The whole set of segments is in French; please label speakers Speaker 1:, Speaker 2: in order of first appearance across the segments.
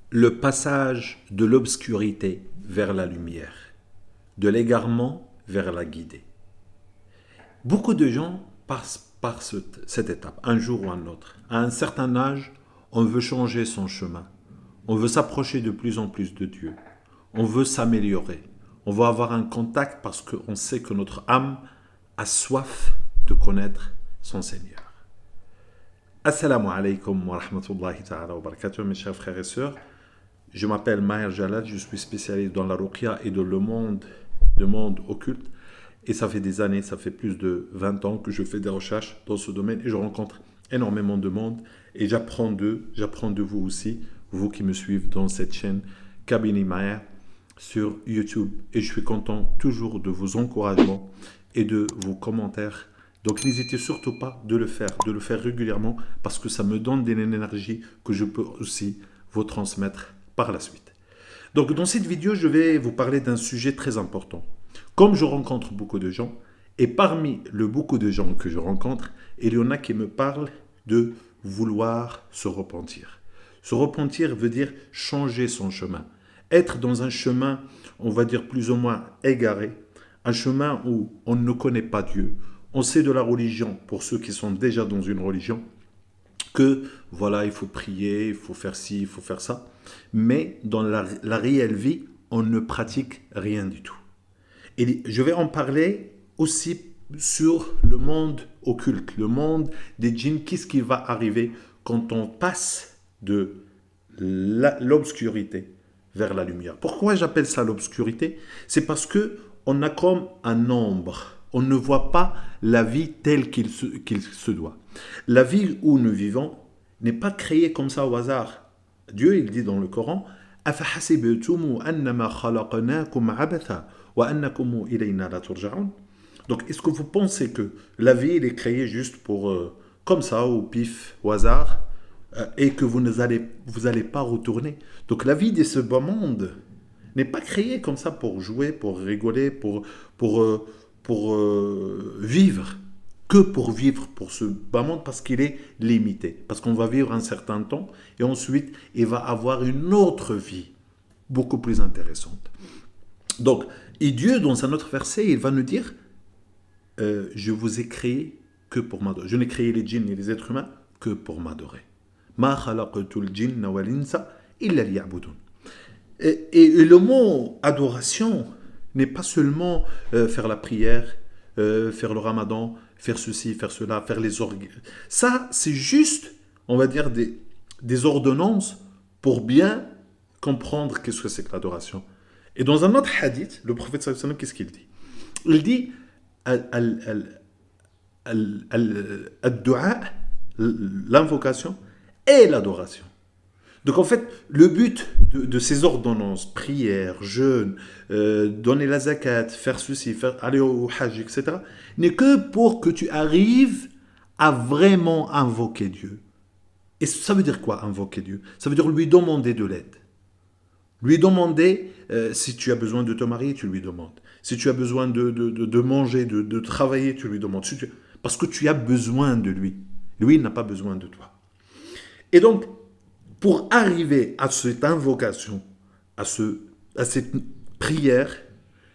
Speaker 1: Le passage de l'obscurité vers la lumière, de l'égarement vers la guidée. Beaucoup de gens passent par cette étape, un jour ou un autre. À un certain âge, on veut changer son chemin. On veut s'approcher de plus en plus de Dieu. On veut s'améliorer. On veut avoir un contact parce qu'on sait que notre âme a soif de connaître son Seigneur. Assalamu alaikum wa rahmatullahi ta'ala wa barakatuh, mes chers frères et sœurs. Je m'appelle Maher Jalal, je suis spécialiste dans la ruqya et dans le monde occulte. Et ça fait des années, ça fait plus de 20 ans que je fais des recherches dans ce domaine et je rencontre énormément de monde et j'apprends de vous aussi, vous qui me suivez dans cette chaîne Kabini Maher sur YouTube. Et je suis content toujours de vos encouragements et de vos commentaires. Donc n'hésitez surtout pas de le faire régulièrement parce que ça me donne de l'énergie que je peux aussi vous transmettre par la suite. Donc dans cette vidéo, je vais vous parler d'un sujet très important. Comme je rencontre beaucoup de gens, et parmi le beaucoup de gens que je rencontre, il y en a qui me parlent de vouloir se repentir. Se repentir veut dire changer son chemin. Être dans un chemin, on va dire plus ou moins égaré, un chemin où on ne connaît pas Dieu. On sait de la religion, pour ceux qui sont déjà dans une religion, que voilà, il faut prier, il faut faire ci, il faut faire ça. Mais dans la réelle vie, on ne pratique rien du tout. Et je vais en parler aussi sur le monde occulte, le monde des djinns. Qu'est-ce qui va arriver quand on passe de l'obscurité vers la lumière? Pourquoi j'appelle ça l'obscurité? C'est parce que on a comme un ombre. On ne voit pas la vie telle qu'il se doit. La vie où nous vivons n'est pas créée comme ça au hasard. Dieu, il dit dans le Coran, أَفَحَسِبْتُمُ أَنَّمَا خَلَقْنَاكُمْ عَبَثًا وَأَنَّكُمْ إِلَيْنَا لَا تُرْجَعُونَ. Donc, est-ce que vous pensez que la vie, elle est créée juste pour, comme ça, au pif, au hasard, et que vous allez pas retourner? Donc, la vie de ce bas monde n'est pas créée comme ça pour jouer, pour rigoler, pour vivre, que pour vivre pour ce bas monde parce qu'il est limité. Parce qu'on va vivre un certain temps et ensuite il va avoir une autre vie beaucoup plus intéressante. Donc, et Dieu, dans un autre verset, il va nous dire je vous ai créé que pour m'adorer. Je n'ai créé les djinns et les êtres humains que pour m'adorer. Ma khalaqtul jinna wal insa illa liya'budun. Et le mot adoration n'est pas seulement faire la prière, faire le ramadan, faire ceci, faire cela, faire les orgues. Ça, c'est juste, on va dire, des ordonnances pour bien comprendre qu'est-ce que c'est que l'adoration. Et dans un autre hadith, le prophète sallallahu alayhi wa sallam, qu'est-ce qu'il dit? Il dit al-du'a, l'invocation et l'adoration. Donc en fait, le but de ces ordonnances, prière, jeûne, donner la zakat, faire ceci, aller au hajj, etc., n'est que pour que tu arrives à vraiment invoquer Dieu. Et ça veut dire quoi, invoquer Dieu? Ça veut dire lui demander de l'aide. Lui demander, si tu as besoin de te marier, tu lui demandes. Si tu as besoin de manger, de travailler, tu lui demandes. Parce que tu as besoin de lui. Lui, il n'a pas besoin de toi. Et donc, pour arriver à cette invocation, à cette prière,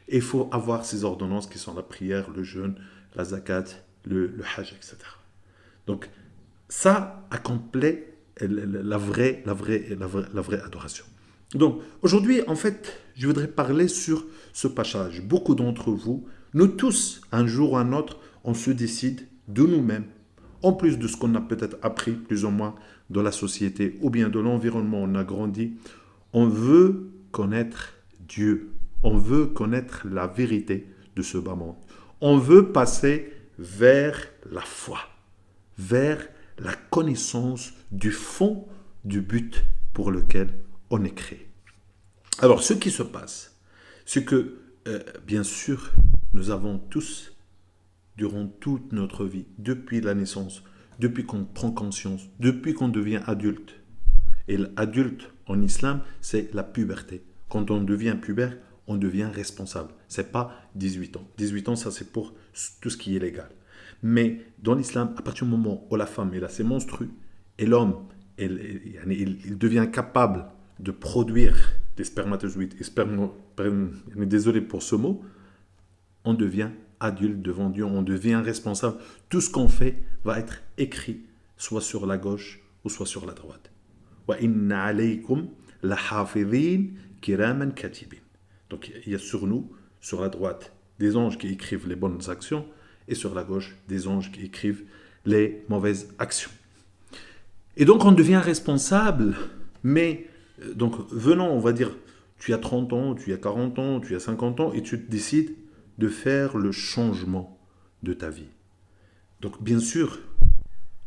Speaker 1: il faut avoir ces ordonnances qui sont la prière, le jeûne, la zakat, le hajj, etc. Donc, ça accomplit la vraie adoration. Donc, aujourd'hui, en fait, je voudrais parler sur ce passage. Beaucoup d'entre vous, nous tous, un jour ou un autre, on se décide de nous-mêmes, en plus de ce qu'on a peut-être appris plus ou moins de la société ou bien de l'environnement où on a grandi, on veut connaître Dieu. On veut connaître la vérité de ce bas monde. On veut passer vers la foi, vers la connaissance du fond du but pour lequel on est créé. Alors, ce qui se passe, c'est que, bien sûr, nous avons tous, durant toute notre vie, depuis la naissance, depuis qu'on prend conscience, depuis qu'on devient adulte. Et l'adulte en islam, c'est la puberté. Quand on devient pubère, on devient responsable. Ce n'est pas 18 ans. 18 ans, ça c'est pour tout ce qui est légal. Mais dans l'islam, à partir du moment où la femme est là, c'est monstrueux, et l'homme, il devient capable de produire des spermatozoïdes, désolé pour ce mot, on devient adulte devant Dieu, on devient responsable. Tout ce qu'on fait va être écrit, soit sur la gauche ou soit sur la droite. Wa inna alaykum la hafidhin kiraman katibin. Donc il y a sur nous, sur la droite, des anges qui écrivent les bonnes actions et sur la gauche, des anges qui écrivent les mauvaises actions. Et donc on devient responsable, mais donc venons, on va dire, tu as 30 ans, tu as 40 ans, tu as 50 ans et tu décides de faire le changement de ta vie. Donc bien sûr,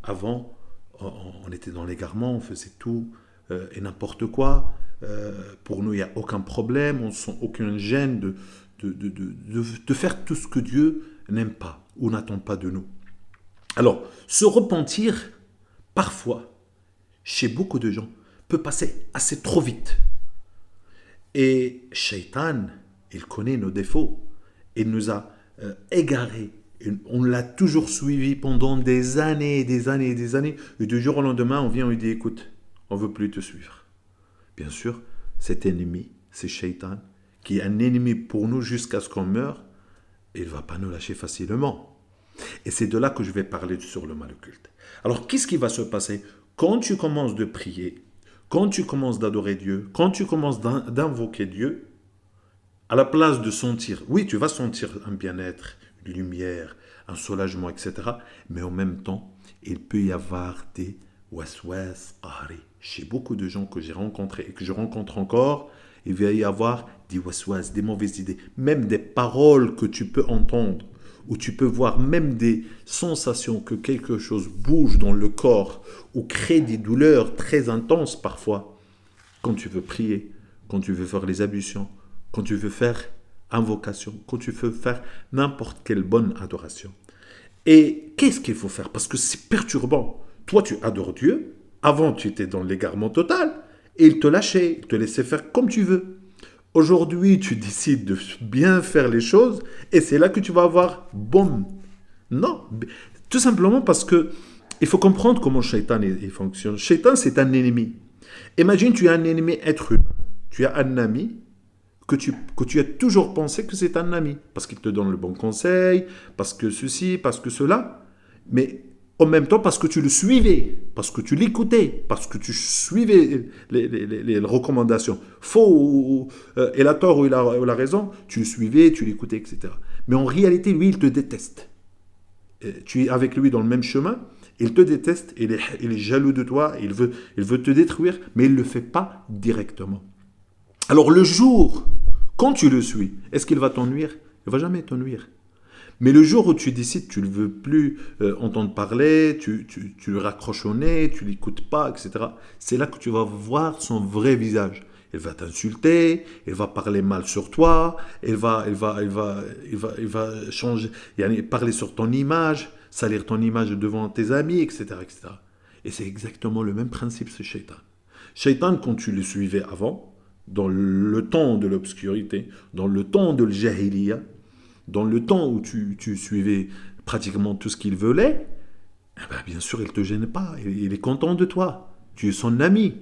Speaker 1: avant, on était dans l'égarement, on faisait tout et n'importe quoi. Pour nous, il n'y a aucun problème, on ne sent aucune gêne de faire tout ce que Dieu n'aime pas ou n'attend pas de nous. Alors, se repentir, parfois, chez beaucoup de gens, peut passer assez trop vite. Et Shaitan, il connaît nos défauts. Il nous a égarés. On l'a toujours suivi pendant des années et des années et des années. Et du jour au lendemain, on vient et on lui dit, écoute, on ne veut plus te suivre. Bien sûr, cet ennemi, c'est Shaitan, qui est un ennemi pour nous jusqu'à ce qu'on meure. Et il ne va pas nous lâcher facilement. Et c'est de là que je vais parler sur le mal occulte. Alors, qu'est-ce qui va se passer quand tu commences de prier, quand tu commences d'adorer Dieu, quand tu commences d'invoquer Dieu, à la place de sentir, oui, tu vas sentir un bien-être, une lumière, un soulagement, etc. Mais en même temps, il peut y avoir des waswas qahri. Chez beaucoup de gens que j'ai rencontrés et que je rencontre encore, il va y avoir des waswas, des mauvaises idées, même des paroles que tu peux entendre, où tu peux voir même des sensations que quelque chose bouge dans le corps ou crée des douleurs très intenses parfois. Quand tu veux prier, quand tu veux faire les ablutions, quand tu veux faire invocation, quand tu veux faire n'importe quelle bonne adoration. Et qu'est-ce qu'il faut faire? Parce que c'est perturbant. Toi, tu adores Dieu. Avant, tu étais dans l'égarement total. Et il te lâchait, il te laissait faire comme tu veux. Aujourd'hui, tu décides de bien faire les choses et c'est là que tu vas avoir boum. Non, tout simplement parce que il faut comprendre comment Shaitan il fonctionne. Shaitan, c'est un ennemi. Imagine, tu as un ennemi être humain. Tu as un ami que tu as toujours pensé que c'est un ami parce qu'il te donne le bon conseil, parce que ceci, parce que cela. Mais en même temps, parce que tu le suivais, parce que tu l'écoutais, parce que tu suivais les recommandations. Faux, il a tort ou il a raison, tu le suivais, tu l'écoutais, etc. Mais en réalité, lui, il te déteste. Tu es avec lui dans le même chemin, il te déteste, il est jaloux de toi, il veut te détruire, mais il ne le fait pas directement. Alors le jour, quand tu le suis, est-ce qu'il va t'ennuyer? Il ne va jamais t'ennuyer. Mais le jour où tu décides, tu ne le veux plus entendre parler, tu le raccroches au nez, tu ne l'écoutes pas, etc. C'est là que tu vas voir son vrai visage. Il va t'insulter, il va parler mal sur toi, il va changer, parler sur ton image, salir ton image devant tes amis, etc., etc. Et c'est exactement le même principe, ce Shaitan. Shaitan, quand tu le suivais avant, dans le temps de l'obscurité, dans le temps de l'jahiliya, dans le temps où tu suivais pratiquement tout ce qu'il voulait, eh ben bien sûr, il ne te gêne pas, il est content de toi, tu es son ami.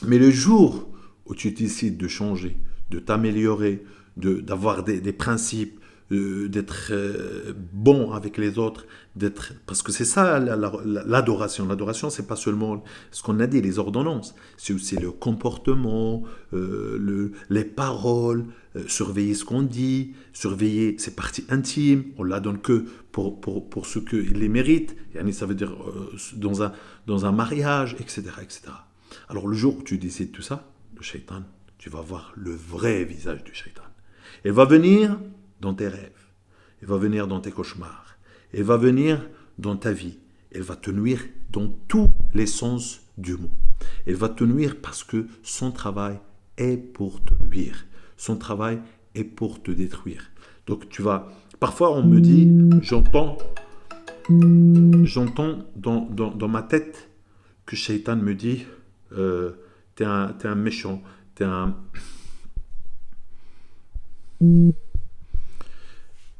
Speaker 1: Mais le jour où tu décides de changer, de t'améliorer, d'avoir des principes, d'être bon avec les autres, parce que c'est ça l'adoration. L'adoration, c'est pas seulement ce qu'on a dit, les ordonnances, c'est aussi le comportement, les paroles, surveiller ce qu'on dit, surveiller ses parties intimes. On la donne que pour ceux qui les méritent. Ça veut dire dans un mariage, etc., etc. Alors le jour où tu décides tout ça, le Shaitan, tu vas voir le vrai visage du Shaitan. Il va venir dans tes rêves, il va venir dans tes cauchemars, il va venir dans ta vie, il va te nuire dans tous les sens du mot. Il va te nuire parce que son travail est pour te nuire, son travail est pour te détruire. Donc parfois on me dit, j'entends dans ma tête que Shaitan me dit, t'es un méchant, t'es un...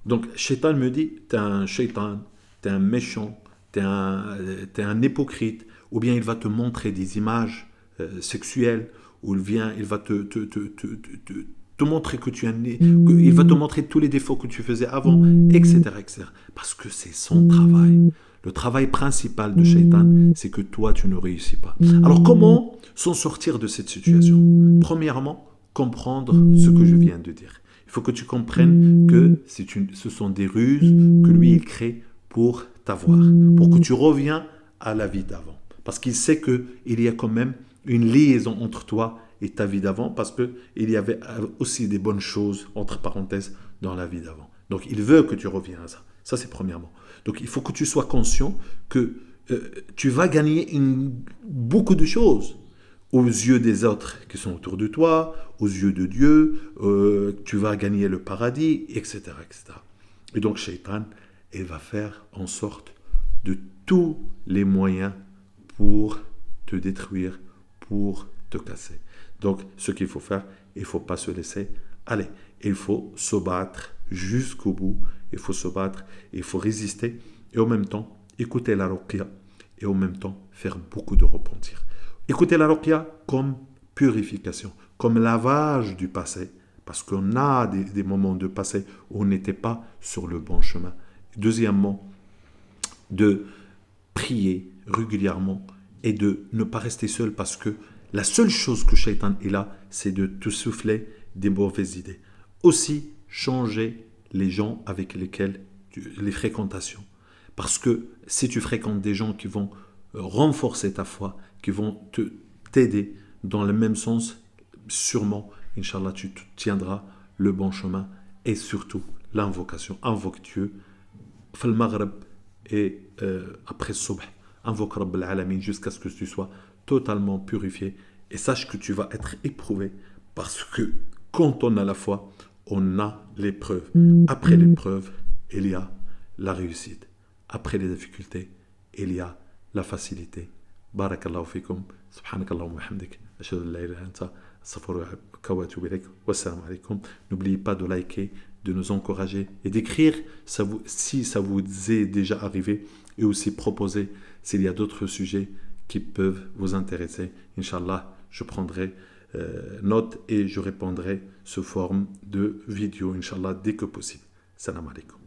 Speaker 1: Donc, Shaitan me dit, t'es un shaitan, t'es un méchant, t'es un hypocrite, ou bien il va te montrer des images sexuelles, où il va te montrer que tu as il va te montrer tous les défauts que tu faisais avant, etc., etc. Parce que c'est son travail. Le travail principal de Shaitan, c'est que toi, tu ne réussis pas. Alors, comment s'en sortir de cette situation? Premièrement, comprendre ce que je viens de dire. Il faut que tu comprennes que ce sont des ruses que lui, il crée pour t'avoir, pour que tu reviens à la vie d'avant. Parce qu'il sait qu'il y a quand même une liaison entre toi et ta vie d'avant, parce qu'il y avait aussi des bonnes choses, entre parenthèses, dans la vie d'avant. Donc, il veut que tu reviennes à ça. Ça, c'est premièrement. Donc, il faut que tu sois conscient que tu vas gagner beaucoup de choses aux yeux des autres qui sont autour de toi, aux yeux de Dieu, tu vas gagner le paradis, etc., etc. Et donc, Shaitan, il va faire en sorte de tous les moyens pour te détruire, pour te casser. Donc, ce qu'il faut faire, il ne faut pas se laisser aller. Il faut se battre jusqu'au bout. Il faut se battre, il faut résister. Et en même temps, écouter la ruqya. Et en même temps, faire beaucoup de repentir. Écouter la ruqya comme purification, comme lavage du passé. Parce qu'on a des moments de passé où on n'était pas sur le bon chemin. Deuxièmement, de prier régulièrement et de ne pas rester seul, parce que la seule chose que Shaitan est là, c'est de te souffler des mauvaises idées. Aussi, changer les gens avec lesquels les fréquentations. Parce que si tu fréquentes des gens qui vont renforcer ta foi, qui vont t'aider dans le même sens, sûrement, Inch'Allah, tu tiendras le bon chemin. Et surtout, l'invocation. Invoque Dieu. Fal Maghrib et après Subh, invoque Rabb al-Alamin jusqu'à ce que tu sois totalement purifié. Et sache que tu vas être éprouvé, parce que quand on a la foi, on a l'épreuve. Après l'épreuve, il y a la réussite. Après les difficultés, il y a la facilité. Barakallahu fikum. Subhanakallahumma wa bihamdik. Ashhadu an la ilaha illa anta astaghfiruka wa atubu ilaik. Wassalamu alaikum. N'oubliez pas de liker, de nous encourager et d'écrire si ça vous est déjà arrivé, et aussi proposer s'il y a d'autres sujets qui peuvent vous intéresser. Inch'Allah, je prendrai note et je répondrai sous forme de vidéo, Inch'Allah, dès que possible. Salam alaikum.